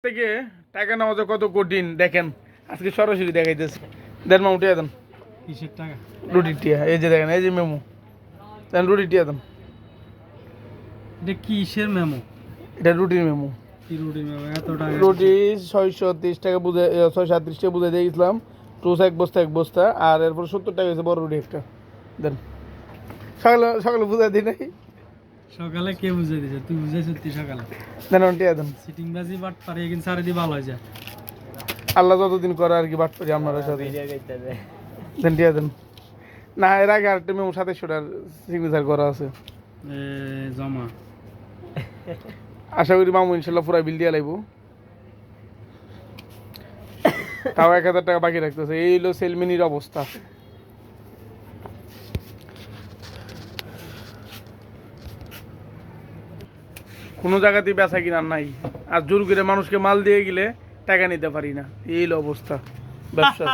থেকে টাকা নেওয়া যে কত কঠিন দেখেন, আজকে সরাসরি দেখাইতেছে। দেন মামু টিয়া দেন, কিসের টাকা? রুটির টিয়া, এই যে দেখেন, এই যে মেমু দেন, রুটির টিয়া দেন। এটা কিসের মেমো? এটা রুটির মেমু। কি রুটি মেমো? এত টাকা? রুটি 630 টাকা বুঝে, 637 টাকা বুঝে দিয়ে গেছিলাম। টুস এক বস্তা এক বস্তা, আর এরপর 70 টাকা হয়েছে বড় রুটি একটা। দেন, সকালে সকালে বুঝাই দিই নাই। সকালে কে বুঝাই দিছে? তুই বুঝাইছিস তুই সকালে? দেন টিয়া দেন। সিটিং বাজি বাট পারে কিন্তু সারে দি ভালো হয়ে যায়। আল্লাহ যতদিন করে আর কি বাট করি আপনারা সাথে। দেন টিয়া দেন। না, এর আগে আরেকটা মেমু 2700টার সিগনেচার করা আছে। জমা। আশা করি মামু ইনশাল্লাহ পুরা বিল দিয়ে লাইব। তাও 1000 টাকা বাকি রাখতেছে। এই হলো সেলমিনির অবস্থা। কোনো জায়গাতেই বেচা কিনার নাই, আর জোর করে মানুষকে মাল দিয়ে গেলে টাকা নিতে পারি না। এই হলো অবস্থা ব্যবসা।